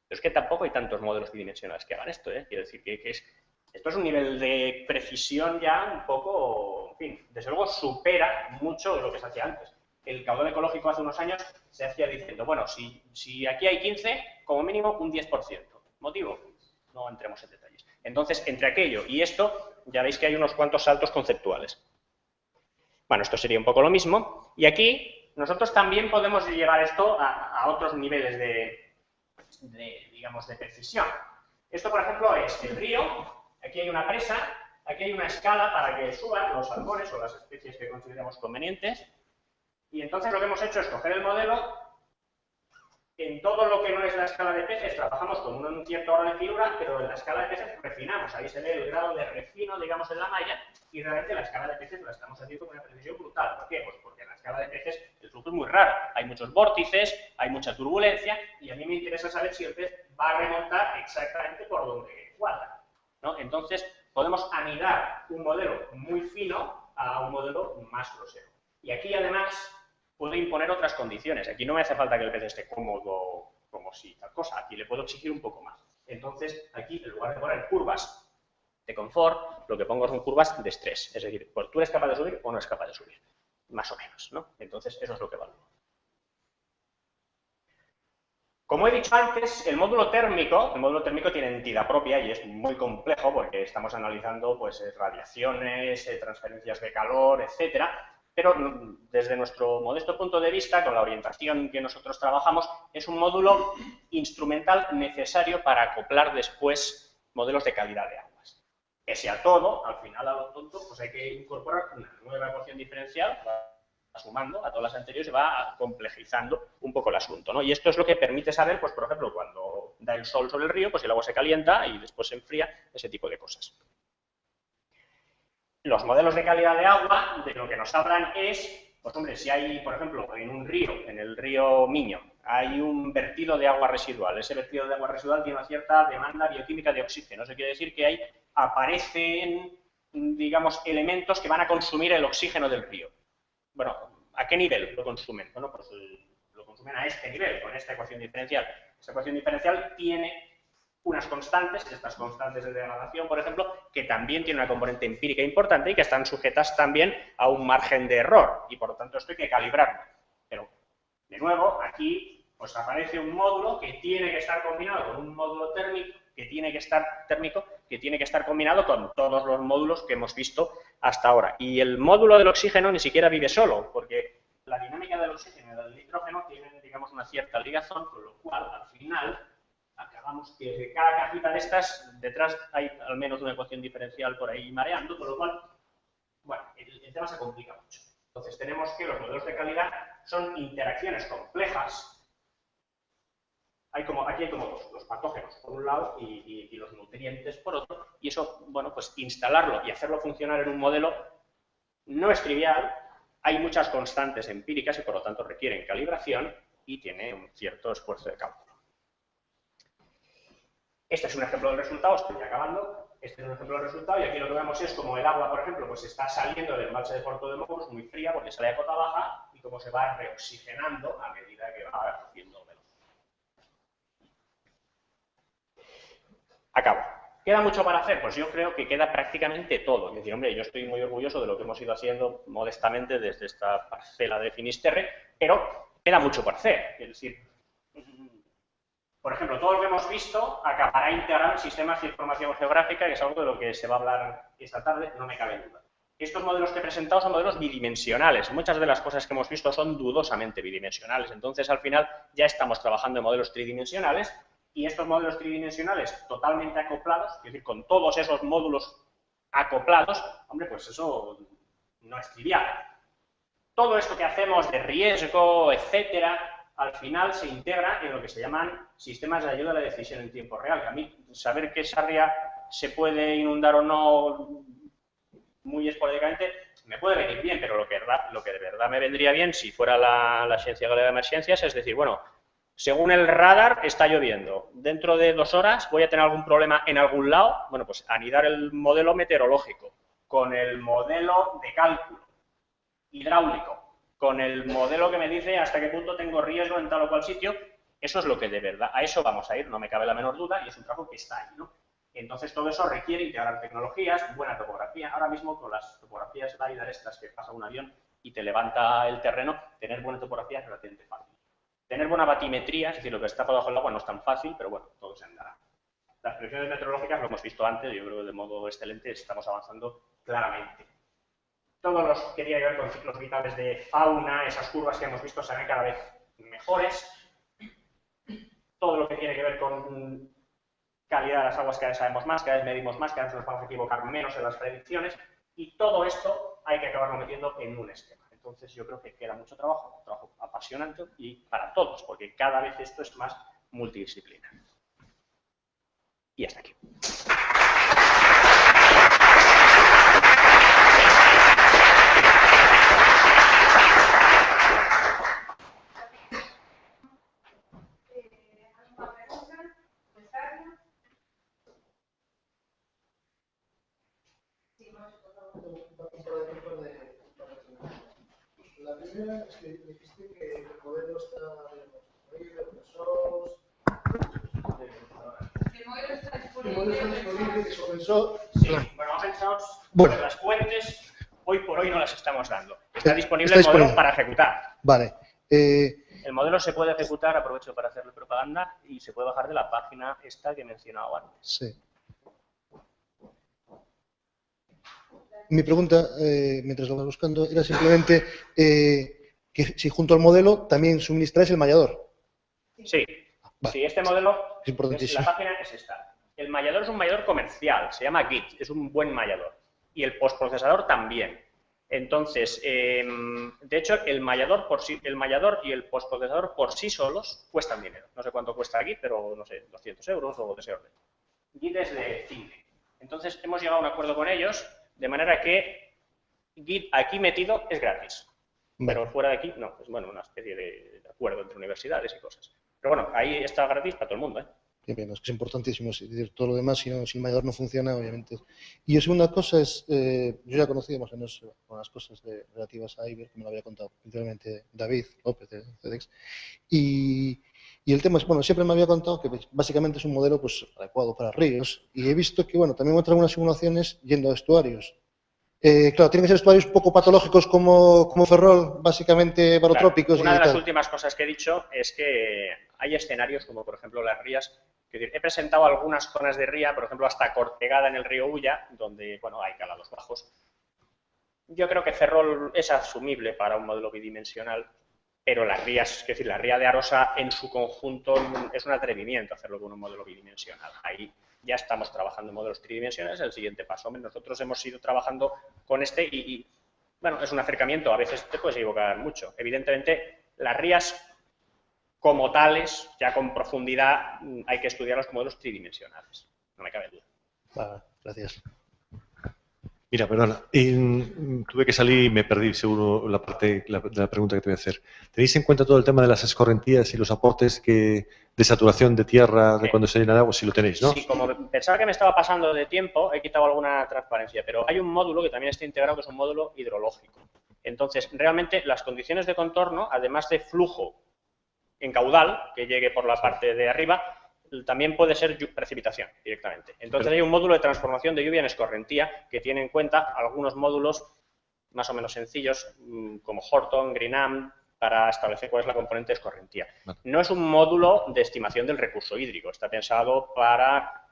Pero es que tampoco hay tantos modelos bidimensionales que hagan esto, ¿eh? Quiero decir que esto es un nivel de precisión ya un poco, en fin, desde luego supera mucho lo que se hacía antes. El caudal ecológico hace unos años se hacía diciendo, bueno, si aquí hay 15, como mínimo un 10%. ¿Motivo? No entremos en detalles. Entonces, entre aquello y esto, ya veis que hay unos cuantos saltos conceptuales. Bueno, esto sería un poco lo mismo. Y aquí nosotros también podemos llevar esto a otros niveles digamos, de precisión. Esto, por ejemplo, es el río. Aquí hay una presa, aquí hay una escala para que suban los salmones o las especies que consideremos convenientes. Y entonces lo que hemos hecho es coger el modelo. En todo lo que no es la escala de peces trabajamos con un cierto orden de figura, pero en la escala de peces refinamos. Ahí se ve el grado de refino, digamos, en la malla, y realmente la escala de peces la estamos haciendo con una precisión brutal. ¿Por qué? Pues porque en la escala de peces el flujo es muy raro. Hay muchos vórtices, hay mucha turbulencia, y a mí me interesa saber si el pez va a remontar exactamente por donde cuadra, ¿no? Entonces, podemos anidar un modelo muy fino a un modelo más grosero. Y aquí, además, puedo imponer otras condiciones. Aquí no me hace falta que el pez esté cómodo como si tal cosa. Aquí le puedo exigir un poco más. Entonces, aquí, en lugar de poner curvas de confort, lo que pongo son curvas de estrés. Es decir, pues tú eres capaz de subir o no eres capaz de subir. Más o menos, ¿no? Entonces, eso es lo que valoro. Como he dicho antes, el módulo térmico tiene entidad propia y es muy complejo porque estamos analizando pues, radiaciones, transferencias de calor, etcétera. Pero desde nuestro modesto punto de vista, con la orientación que nosotros trabajamos, es un módulo instrumental necesario para acoplar después modelos de calidad de aguas. Pese a todo, al final a lo tonto, pues hay que incorporar una nueva ecuación diferencial, sumando a todas las anteriores y va complejizando un poco el asunto, ¿no? Y esto es lo que permite saber, pues por ejemplo, cuando da el sol sobre el río, pues el agua se calienta y después se enfría, ese tipo de cosas. Los modelos de calidad de agua, de lo que nos hablan es, pues hombre, si hay, por ejemplo, en un río, en el río Miño, hay un vertido de agua residual. Ese vertido de agua residual tiene una cierta demanda bioquímica de oxígeno. Eso quiere decir que ahí aparecen, digamos, elementos que van a consumir el oxígeno del río. Bueno, ¿a qué nivel lo consumen? Bueno, pues lo consumen a este nivel, con esta ecuación diferencial. Esta ecuación diferencial tiene unas constantes, estas constantes de degradación, por ejemplo, que también tienen una componente empírica importante y que están sujetas también a un margen de error, y por lo tanto esto hay que calibrarlo. Pero, de nuevo, aquí pues aparece un módulo que tiene que estar combinado con un módulo térmico, que tiene que estar combinado con todos los módulos que hemos visto hasta ahora. Y el módulo del oxígeno ni siquiera vive solo, porque la dinámica del oxígeno y del nitrógeno tienen, digamos, una cierta ligazón, con lo cual, al final, acabamos que de cada cajita de estas, detrás hay al menos una ecuación diferencial por ahí mareando, con lo cual, bueno, el tema se complica mucho. Entonces, tenemos que los modelos de calidad son interacciones complejas. Aquí hay como dos, los patógenos por un lado y los nutrientes por otro, y eso, bueno, pues instalarlo y hacerlo funcionar en un modelo no es trivial, hay muchas constantes empíricas y por lo tanto requieren calibración y tiene un cierto esfuerzo de cálculo. Este es un ejemplo del resultado, estoy acabando, este es un ejemplo del resultado y aquí lo que vemos es como el agua, por ejemplo, pues está saliendo del embalse de Porto de Mous muy fría porque sale a cota baja y cómo se va reoxigenando a medida que va haciendo velocidad. Acabo. ¿Queda mucho para hacer? Pues yo creo que queda prácticamente todo. Es decir, hombre, yo estoy muy orgulloso de lo que hemos ido haciendo modestamente desde esta parcela de Finisterre, pero queda mucho por hacer. Es decir, por ejemplo, todo lo que hemos visto acabará integrado en sistemas de información geográfica, que es algo de lo que se va a hablar esta tarde, no me cabe duda. Estos modelos que he presentado son modelos bidimensionales. Muchas de las cosas que hemos visto son dudosamente bidimensionales. Entonces, al final, ya estamos trabajando en modelos tridimensionales y estos modelos tridimensionales totalmente acoplados, es decir, con todos esos módulos acoplados, hombre, pues eso no es trivial. Todo esto que hacemos de riesgo, etcétera, al final se integra en lo que se llaman sistemas de ayuda a la decisión en tiempo real. Que a mí, saber que Sarria se puede inundar o no muy esporádicamente, me puede venir bien, pero lo que de verdad me vendría bien si fuera la Ciencia Galega de Emergencias es decir, bueno, según el radar está lloviendo, dentro de 2 horas voy a tener algún problema en algún lado, bueno, pues anidar el modelo meteorológico con el modelo de cálculo hidráulico, con el modelo que me dice hasta qué punto tengo riesgo en tal o cual sitio, eso es lo que de verdad, a eso vamos a ir, no me cabe la menor duda, y es un trabajo que está ahí, ¿no? Entonces todo eso requiere integrar tecnologías, buena topografía. Ahora mismo con las topografías LiDAR estas que pasa un avión y te levanta el terreno, tener buena topografía es relativamente fácil. Tener buena batimetría, es decir, lo que está por debajo del agua no es tan fácil, pero bueno, todo se andará. Las predicciones meteorológicas lo hemos visto antes, yo creo que de modo excelente estamos avanzando claramente. Todo lo que tiene que ver con ciclos vitales de fauna, esas curvas que hemos visto se ven cada vez mejores. Todo lo que tiene que ver con calidad de las aguas cada vez sabemos más, cada vez medimos más, cada vez nos vamos a equivocar menos en las predicciones y todo esto hay que acabarlo metiendo en un esquema. Entonces yo creo que queda mucho trabajo, un trabajo apasionante y para todos, porque cada vez esto es más multidisciplinar. Y hasta aquí. La primera es que dijiste que el modelo está disponible, open source. El modelo está El modelo está disponible, que es open source. Sí, bueno, open source, Bueno. las fuentes hoy por hoy no las estamos dando. Está disponible Está el modelo disponible para ejecutar. Vale. El modelo se puede ejecutar, aprovecho para hacerle propaganda, y se puede bajar de la página esta que he mencionado antes. Sí. Mi pregunta, mientras lo vas buscando, era simplemente que si junto al modelo también suministráis el mallador. Sí, Vale. sí, este modelo, Es importantísimo. la página es esta. El mallador es un mallador comercial, se llama Git, es un buen mallador. Y el postprocesador también. Entonces, de hecho, el mallador y el postprocesador por sí solos cuestan dinero. No sé cuánto cuesta Git, pero no sé, 200 euros o de ese orden. Git es de 5. Entonces, hemos llegado a un acuerdo con ellos, de manera que Git aquí metido es gratis. Vale. Pero fuera de aquí, no, es bueno, una especie de acuerdo entre universidades y cosas. Pero bueno, ahí está gratis para todo el mundo, ¿eh? Bien, es que es importantísimo. Es decir, todo lo demás, si el mallador no funciona, obviamente. Y la segunda cosa es, yo ya conocí más o menos las cosas relativas a Iber, que me lo había contado principalmente David López de CEDEX. Y el tema es, bueno, siempre me había contado que básicamente es un modelo pues adecuado para ríos. Y he visto que, bueno, también muestra algunas simulaciones yendo a estuarios. Claro, tienen que ser estuarios poco patológicos como Ferrol, básicamente barotrópicos. Claro, una y de las tal. últimas cosas que he dicho es que hay escenarios como, por ejemplo, las rías. He presentado algunas zonas de ría, por ejemplo, hasta Cortegada en el río Ulla, donde, bueno, hay calados bajos. Yo creo que Ferrol es asumible para un modelo bidimensional, pero las rías, es decir, la ría de Arosa en su conjunto es un atrevimiento hacerlo con un modelo bidimensional. Ahí ya estamos trabajando en modelos tridimensionales, el siguiente paso. Nosotros hemos ido trabajando con este y bueno, es un acercamiento, a veces te puedes equivocar mucho. Evidentemente, las rías como tales, ya con profundidad, hay que estudiar los modelos tridimensionales. No me cabe duda. Vale, gracias. Mira, perdona, tuve que salir y me perdí seguro la parte de la pregunta que te voy a hacer. ¿Tenéis en cuenta todo el tema de las escorrentías y los aportes de saturación de tierra de cuando se llena de agua? Si lo tenéis, ¿no? Sí, como pensaba que me estaba pasando de tiempo, he quitado alguna transparencia, pero hay un módulo que también está integrado, que es un módulo hidrológico. Entonces, realmente, las condiciones de contorno, además de flujo en caudal, que llegue por la parte de arriba, también puede ser precipitación directamente. Entonces hay un módulo de transformación de lluvia en escorrentía que tiene en cuenta algunos módulos más o menos sencillos como Horton, Greenham, para establecer cuál es la componente de escorrentía. Vale. No es un módulo de estimación del recurso hídrico, está pensado para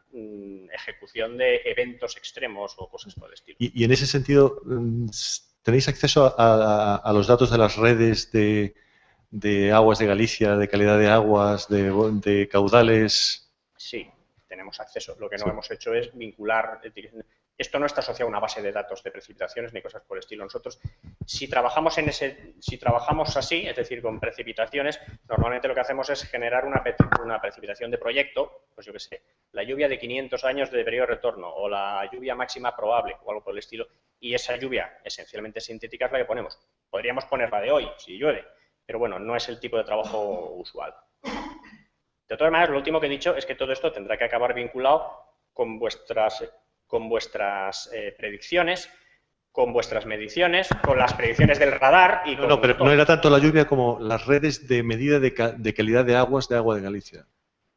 ejecución de eventos extremos o cosas por el estilo. Y en ese sentido, ¿tenéis acceso a los datos de las redes de aguas de Galicia, de calidad de aguas, de caudales? Sí, tenemos acceso. Lo que no Sí. hemos hecho es vincular. Esto no está asociado a una base de datos de precipitaciones ni cosas por el estilo. Nosotros, si trabajamos así, es decir, con precipitaciones, normalmente lo que hacemos es generar una precipitación de proyecto, pues yo qué sé, la lluvia de 500 años de periodo de retorno o la lluvia máxima probable o algo por el estilo, y esa lluvia esencialmente sintética es la que ponemos. Podríamos poner la de hoy, si llueve, pero bueno, no es el tipo de trabajo usual. De todas maneras, lo último que he dicho es que todo esto tendrá que acabar vinculado con vuestras predicciones, con vuestras mediciones, con las predicciones del radar y con No, pero todo. no era tanto la lluvia como las redes de medida de calidad de aguas de agua de Galicia.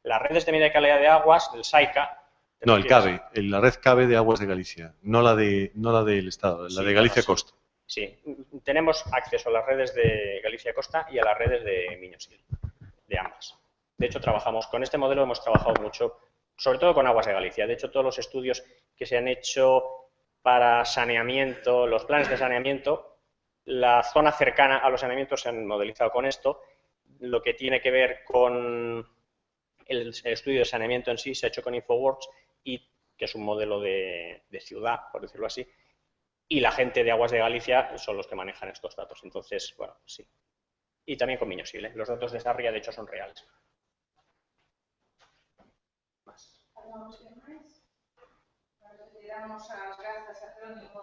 Las redes de medida de calidad de aguas, del SAICA. No, el CABE, la red CABE de aguas de Galicia, no la del Estado, la de Galicia Costa. Sí, tenemos acceso a las redes de Galicia Costa y a las redes de Miño-Sil, de ambas. De hecho, trabajamos con este modelo, hemos trabajado mucho, sobre todo con aguas de Galicia. De hecho, todos los estudios que se han hecho para saneamiento, los planes de saneamiento, la zona cercana a los saneamientos se han modelizado con esto. Lo que tiene que ver con el estudio de saneamiento en sí se ha hecho con InfoWorks, que es un modelo de ciudad, por decirlo así, y la gente de Aguas de Galicia son los que manejan estos datos. Entonces, bueno, sí. Y también con Miño-Sil, ¿eh? Los datos de Sarria, de hecho, son reales. Le damos as grazas a Jerónimo.